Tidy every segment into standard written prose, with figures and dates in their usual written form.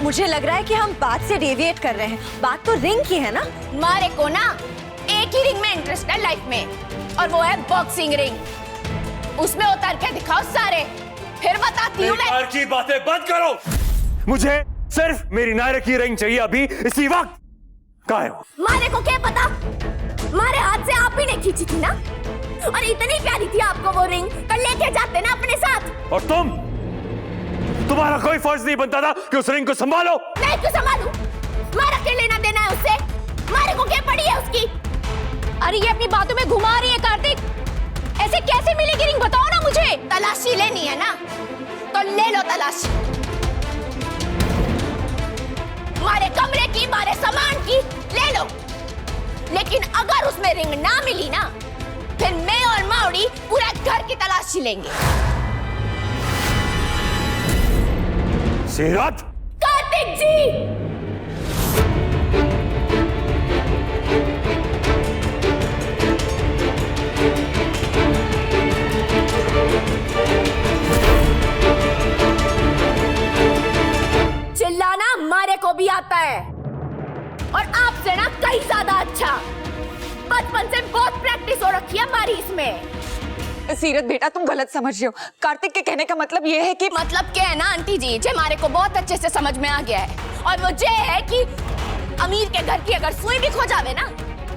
मुझे लग रहा है कि हम बात से डेविएट कर रहे हैं। बात तो रिंग की है ना। मारे को ना एक ही रिंग में इंटरेस्ट है लाइफ में, और वो है बॉक्सिंग रिंग। उसमें उतर के दिखाओ सारे, फिर बताती हूँ मैं। की बातें बंद करो। मुझे सिर्फ मेरी नायरा की रिंग चाहिए अभी इसी वक्त। कहाँ है वो? मारे को क्या पता, मारे हाथ से आप ही ने खींची थी ना, और इतनी प्यारी थी आपको वो रिंग, कल लेके जाते ना अपने साथ। और तुम्हारा कोई फर्ज नहीं बनता था कि उस रिंग को संभालो। मैं क्यों संभालूं? मारा क्या लेना देना है उससे? मारे को क्या पड़ी है उसकी? अरे ये अपनी बातों में घुमा रही है कार्तिक। ऐसे कैसे मिलेगी रिंग, बताओ ना मुझे। तलाशी लेनी है ना, तो ले लो तलाशी। मारे कमरे की, मारे सामान की ले लो, लेकिन अगर उसमें रिंग ना मिली ना, फिर मैं और माउड़ी पूरे घर की तलाशी लेंगे। सीरत! कार्तिक जी! चिल्लाना मारे को भी आता है, और आपसे ना कहीं ज्यादा अच्छा। बचपन से बहुत प्रैक्टिस हो रखी है हमारी इसमें। सीरत बेटा, तुम गलत समझ रहे हो। कार्तिक के कहने का मतलब ये है कि मतलब क्या है ना आंटी जी, जे मारे को बहुत अच्छे से समझ में आ गया है, और वो जे है कि अमीर के घर की अगर सुई भी खो जावे ना,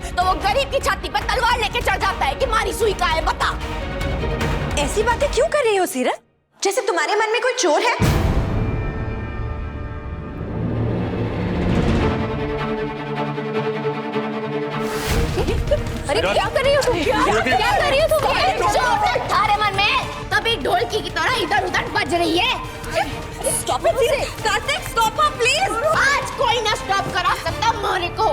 तो वो गरीब की छाती पर तलवार लेके चढ़ जाता है कि मारी सुई कहाँ है बता। ऐसी बातें क्यों कर रही हो सीरत, जैसे तुम्हारे मन में कोई चोर है। अरे क्या कर रही हो तुम? क्या कर रही हो तुम? तुम्हारे मन में कभी ढोलकी की तरह इधर उधर बज रही है। Stop it Kartik, stop please. आज कोई ना स्टॉप करा सकता मारे को।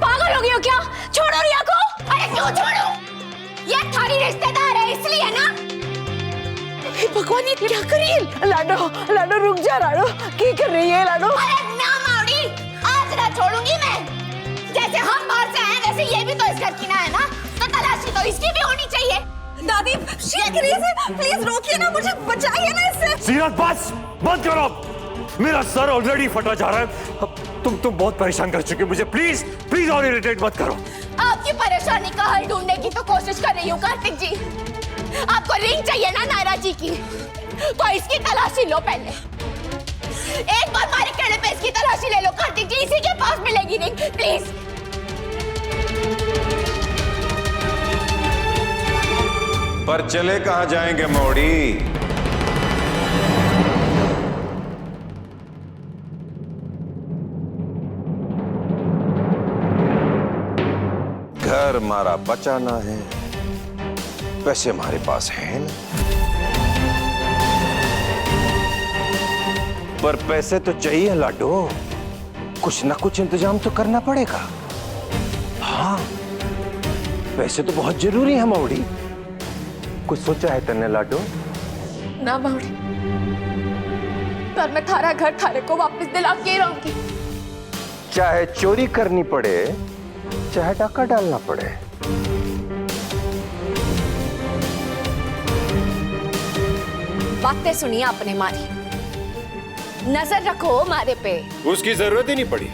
पागल हो गई हो क्या? छोड़ो रिया को। अरे क्यों छोड़ो? ये थारी रिश्तेदार है इसलिए ना। भगवान, ये क्या कर रही है? लाडो रुक जा। लाडो क्या कर रही है लाडो? अरे ना माउड़ी, आज ना छोड़ूंगी मैं। जैसे हम बाहर से आए वैसे ये भी तो इस घर की ना है ना, तो तलाशी तो इसकी भी होनी चाहिए। दादी प्लीज रोकिए ना, मुझे बचाइए ना इससे। सीरत बस बंद करो, मेरा सर ऑलरेडी फटा जा रहा है। अब तुम बहुत परेशान कर चुके हो मुझे। प्लीज और इरिटेट मत करो। आपकी परेशानी का हल ढूंढने की तो कोशिश कर रही हूँ कार्तिक जी। आपको रिंग चाहिए ना नायरा जी की, तो इसकी तलाशी लो पहले। एक बार मारे केड़े पे इसकी तलाशी ले लो कार्तिक जी, इसी के पास मिलेगी रिंग। प्लीज। पर चले कहां जाएंगे मौड़ी? घर हमारा बचाना है, पैसे हमारे पास हैं ना। पर पैसे तो चाहिए लाडो, कुछ ना कुछ इंतजाम तो करना पड़ेगा। हाँ, पैसे तो बहुत जरूरी है मौड़ी। कुछ सोचा है तन्ने लाडो? ना माउड़ी, पर मैं थारा घर थारे को वापस दिला के रहूंगी। चाहे चोरी करनी पड़े, चाहे डाका डालना पड़े। बातें सुनिए आपने मारी, नजर रखो मारे पे। उसकी जरूरत ही नहीं पड़ी।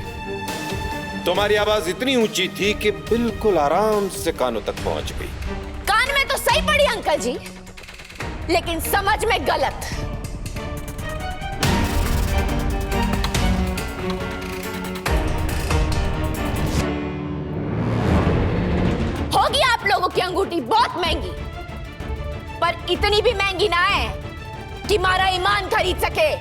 तुम्हारी आवाज इतनी ऊंची थी कि बिल्कुल आराम से कानों तक पहुंच गई। कान में तो सही पड़ी अंकल जी, लेकिन समझ में गलत। होगी आप लोगों की अंगूठी बहुत महंगी, पर इतनी भी महंगी ना है कि मारा ईमान खरीद सके।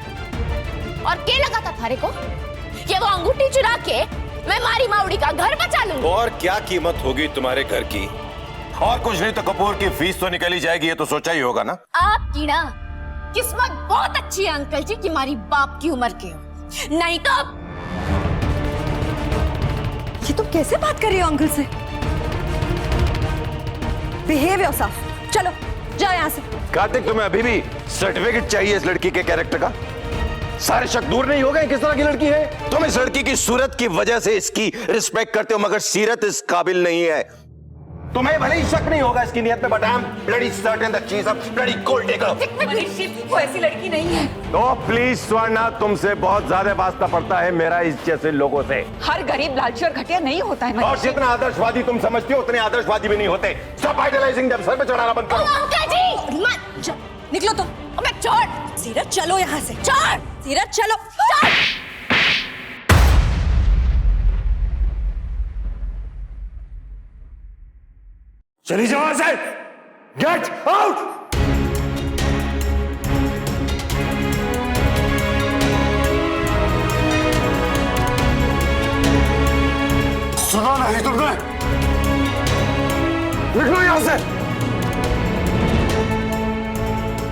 और क्या लगा था थारे को कि वो अंगूठी चुरा के मैं मारी माउड़ी का घर बचा लूंगी? और क्या कीमत होगी तुम्हारे घर की? और कुछ नहीं तो कपूर की फीस तो निकली जाएगी, ये तो सोचा ही होगा ना। आपकी ना किस्मत बहुत अच्छी है अंकल जी कि हमारी बाप की उम्र के हो, नहीं तो। ये तुम कैसे बात कर रही हो अंकल से? Behave yourself. चलो जाओ यहाँ से। कार्तिक, तुम्हें अभी भी सर्टिफिकेट चाहिए इस लड़की के कैरेक्टर का? सारे शक दूर नहीं हो गए किस तरह की लड़की है? तुम इस लड़की की सूरत की वजह से इसकी रिस्पेक्ट करते हो, मगर सीरत इस काबिल नहीं है। तुम्हें भले ही शक नहीं होगा इसकी नियत में, but I am bloody certain that she is a bloody gold taker. वो ऐसी लड़की नहीं है। तो प्लीज स्वर्णा, तुमसे बहुत ज्यादा वास्ता पड़ता है मेरा इस जैसे लोगों से। हर गरीब लालची और घटिया नहीं होता है। और जितना आदर्शवादी तुम समझती हो उतने आदर्शवादी भी नहीं होते। स्टॉप आइडलाइजिंग देम, सर पे चढ़ाना बंद करो। अंकल जी निकलो तुम। अबे छोड़ सीरत चलो यहाँ से। छोड़ सीरत चलो। छोड़। चली जाओ यहाँ से। Get out. सुना नहीं तुमने? निकलो यहाँ से।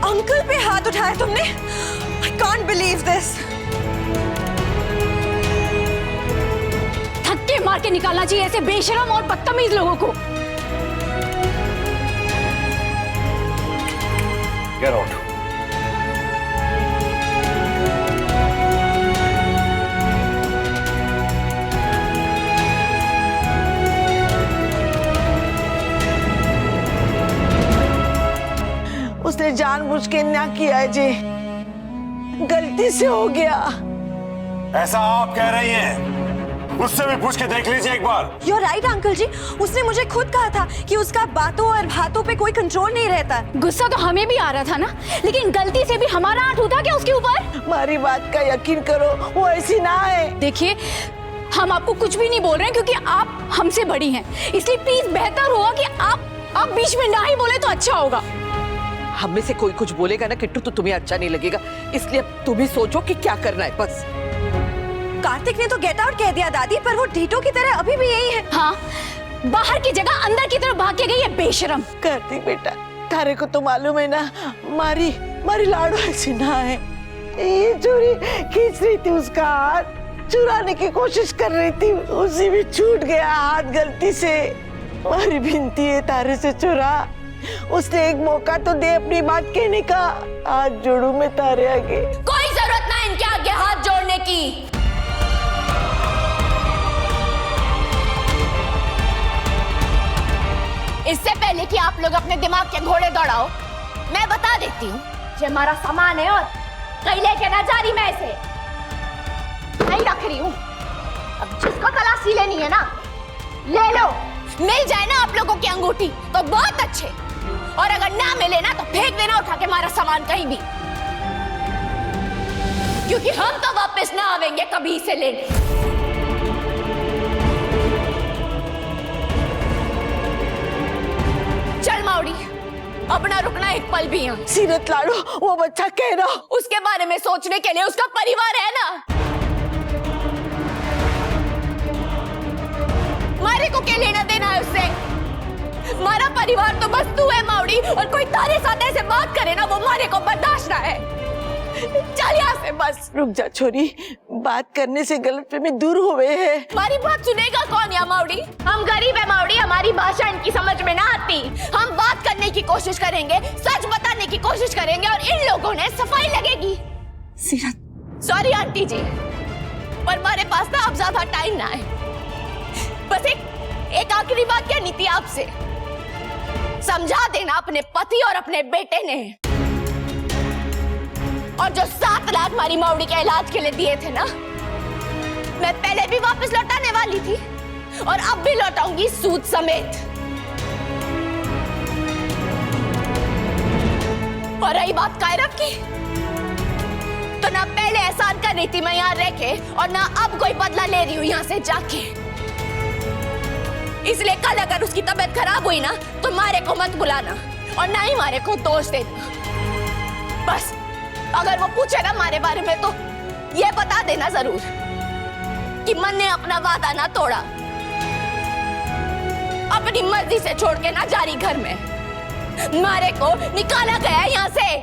अंकल पे हाथ उठाया तुमने? I can't believe this. धक्के मार के निकालना चाहिए ऐसे बेशरम और बदतमीज लोगों को। Get out. उसने जानबूझ के ना किया है जी, गलती से हो गया। ऐसा आप कह रही हैं? उससे भी पूछ के देख लीजिए एक बार। You're right, अंकल जी। उसने मुझे खुद कहा था कि उसका बातों और हाथों पे कोई कंट्रोल नहीं रहता। गुस्सा तो हमें भी आ रहा था ना, लेकिन गलती से भी हमारा हाथ उठा क्या उसके ऊपर? हमारी बात का यकीन करो, वो ऐसी ना है। देखिए, हम आपको कुछ भी नहीं बोल रहे हैं क्योंकि आप हमसे बड़ी हैं, इसलिए प्लीज बेहतर होगा कि आप बीच में ना ही बोले तो अच्छा होगा। हम में से कोई कुछ बोलेगा ना किट्टू तो तुम्हें अच्छा नहीं लगेगा, इसलिए अब तुम ही सोचो कि क्या करना है बस। कार्तिक ने तो गेट आउट कह दिया दादी, पर वो ढीठों की तरह अभी भी यही है। हाँ, बाहर की जगह अंदर की तरफ भाग के गई है बेशरम। कार्तिक बेटा, तारे को तो मालूम है ना, मारी लाडो ऐसी ना है। ये चोरी खींच रही थी उसका हाथ, चुराने की कोशिश कर रही थी, उसी भी छूट गया हाथ गलती से। मारी विनती है तारे से चुरा, उसने एक मौका तो दे अपनी बात कहने का। हाथ जोड़ू मैं तारे आगे। कोई जरूरत ना इनके आगे हाथ जोड़ने की। इससे पहले कि आप लोग अपने दिमाग के घोड़े दौड़ाओ, मैं बता देती हूँ, ये हमारा सामान है और कहीं लेके ना जा रही मैं इसे नहीं रख रही हूँ। अब जिसको तलाशी लेनी है ना, ले लो। मिल जाए ना आप लोगों की अंगूठी तो बहुत अच्छे, और अगर ना मिले ना तो फेंक देना उठा के हमारा सामान कहीं भी, क्योंकि हम तो वापस ना आवेंगे कभी इसे लेने। चल माउड़ी, अपना रुकना एक पल भी यहाँ। सीरत लाडो, वो बच्चा कह रहा, उसके बारे में सोचने के लिए उसका परिवार है ना। मारे को क्या लेना देना है उससे? हमारा परिवार तो बस तू है माउड़ी, और कोई तारे साथ ऐसे बात करे ना, वो मारे को बर्दाश्त ना है। चल यहाँ से बस। रुक जा छोरी, बात करने से गलतफहमी दूर हुए है। हमारी बात सुनेगा कौन या माउड़ी? हम गरीब है माउड़ी, हमारी भाषा इनकी समझ में ना आती। हम बात करने की कोशिश करेंगे, सच बताने की कोशिश करेंगे, और इन लोगों ने सफाई लगेगी। सीरत, सॉरी आंटी जी, पर हमारे पास ना अब ज्यादा टाइम ना है। बस एक आखिरी बात कहनी थी आपसे, समझा देना अपने पति और अपने बेटे ने, और जो 7 लाख हमारी माउड़ी के इलाज के लिए दिए थे ना, मैं पहले भी वापस लौटाने वाली थी और अब भी लौटाऊंगी सूद समेत। और रही बात कायरव की, तो ना पहले एहसान कर रही थी मैं यहाँ रह के, और ना अब कोई बदला ले रही हूँ यहाँ से जाके। इसलिए कल अगर उसकी तबीयत खराब हुई ना, तो मारे को मत बुलाना और ना ही मारे को दोष देना। बस अगर वो पूछेगा मारे बारे में तो ये बता देना जरूर कि मन ने अपना वादा ना तोड़ा, अपनी मर्जी से छोड़ के ना जारी घर में। मारे को निकाला गया यहाँ से,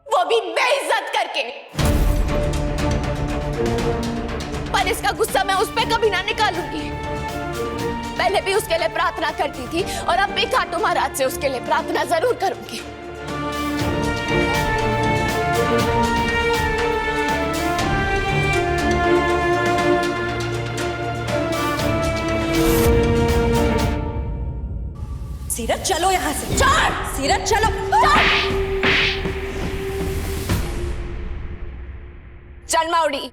वो भी बेइज्जत करके। पर इसका गुस्सा मैं उस पर कभी ना निकालूंगी। पहले भी उसके लिए प्रार्थना करती थी और अब भी खाटू महाराज से उसके लिए प्रार्थना जरूर करूंगी। सीरत चलो यहाँ से। छोड़। सीरत चलो। चल माउडी।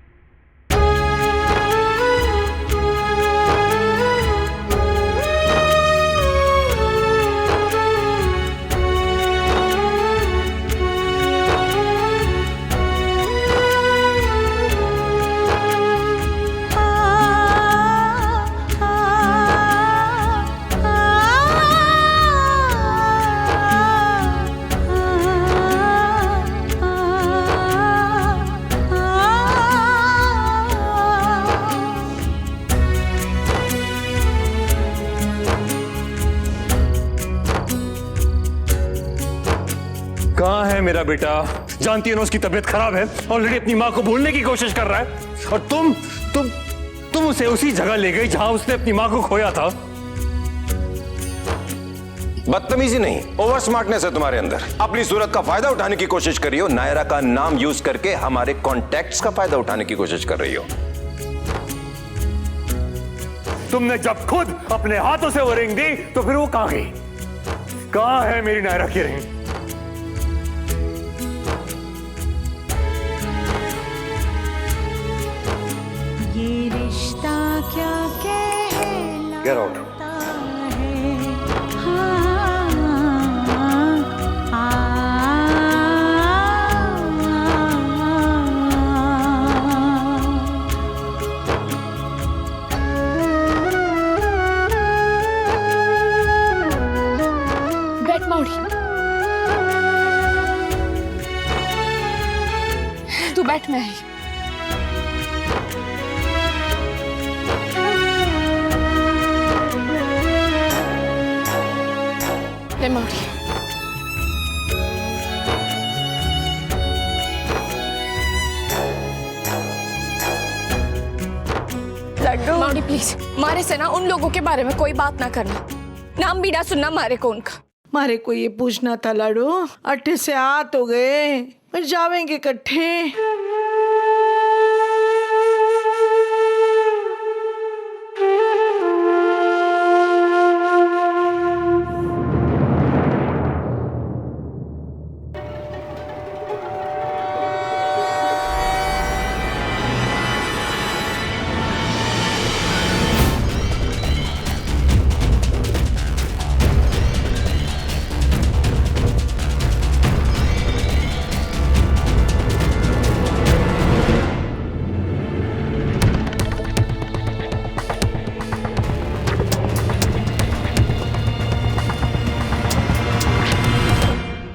कहाँ है मेरा बेटा? जानती है ना उसकी तबीयत खराब है, ऑलरेडी अपनी माँ को भूलने की कोशिश कर रहा है, और तुम उसे उसी जगह ले गई जहां उसने अपनी माँ को खोया था। बदतमीजी नहीं, ओवर स्मार्टनेस है तुम्हारे अंदर। अपनी सूरत का फायदा उठाने की कोशिश कर रही हो, नायरा का नाम यूज करके हमारे कॉन्टैक्ट्स का फायदा उठाने की कोशिश कर रही हो। तुमने जब खुद अपने हाथों से वो रिंग दी तो फिर वो कहां गई? कहां है मेरी नायरा की रिंग? ये रिश्ता क्या कहलाता Get out. बैठ माउडी। तू बैठ, मैं आई। ले माउडी। लड्डू माउडी प्लीज, मारे से ना उन लोगों के बारे में कोई बात ना करना। नाम भी ना सुनना मारे को उनका। मारे को ये पूछना था लाडू, अट्ठे से हाथ हो गए, फिर जावेंगे इकट्ठे।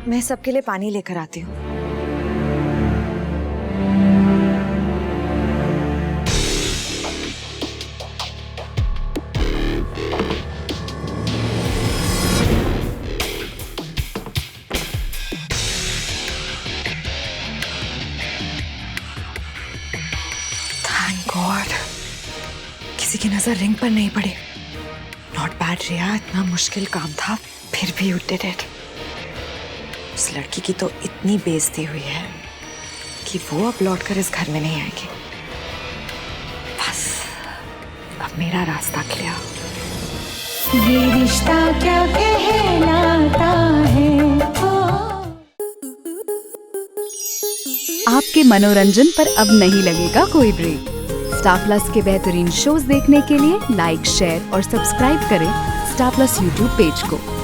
मैं सबके लिए पानी लेकर आती हूँ। थैंक गॉड किसी की नजर रिंग पर नहीं पड़ी। नॉट बैड रिया, इतना मुश्किल काम था फिर भी यू डिड इट। उस लड़की की तो इतनी बेइज्जती हुई है कि वो अब लौटकर इस घर में नहीं आएगी। बस अब मेरा रास्ता क्लियर। ये रिश्ता क्या कहलाता है। आपके मनोरंजन पर अब नहीं लगेगा कोई ब्रेक। स्टार प्लस के बेहतरीन शोज देखने के लिए लाइक, शेयर और सब्सक्राइब करें स्टार प्लस यूट्यूब पेज को।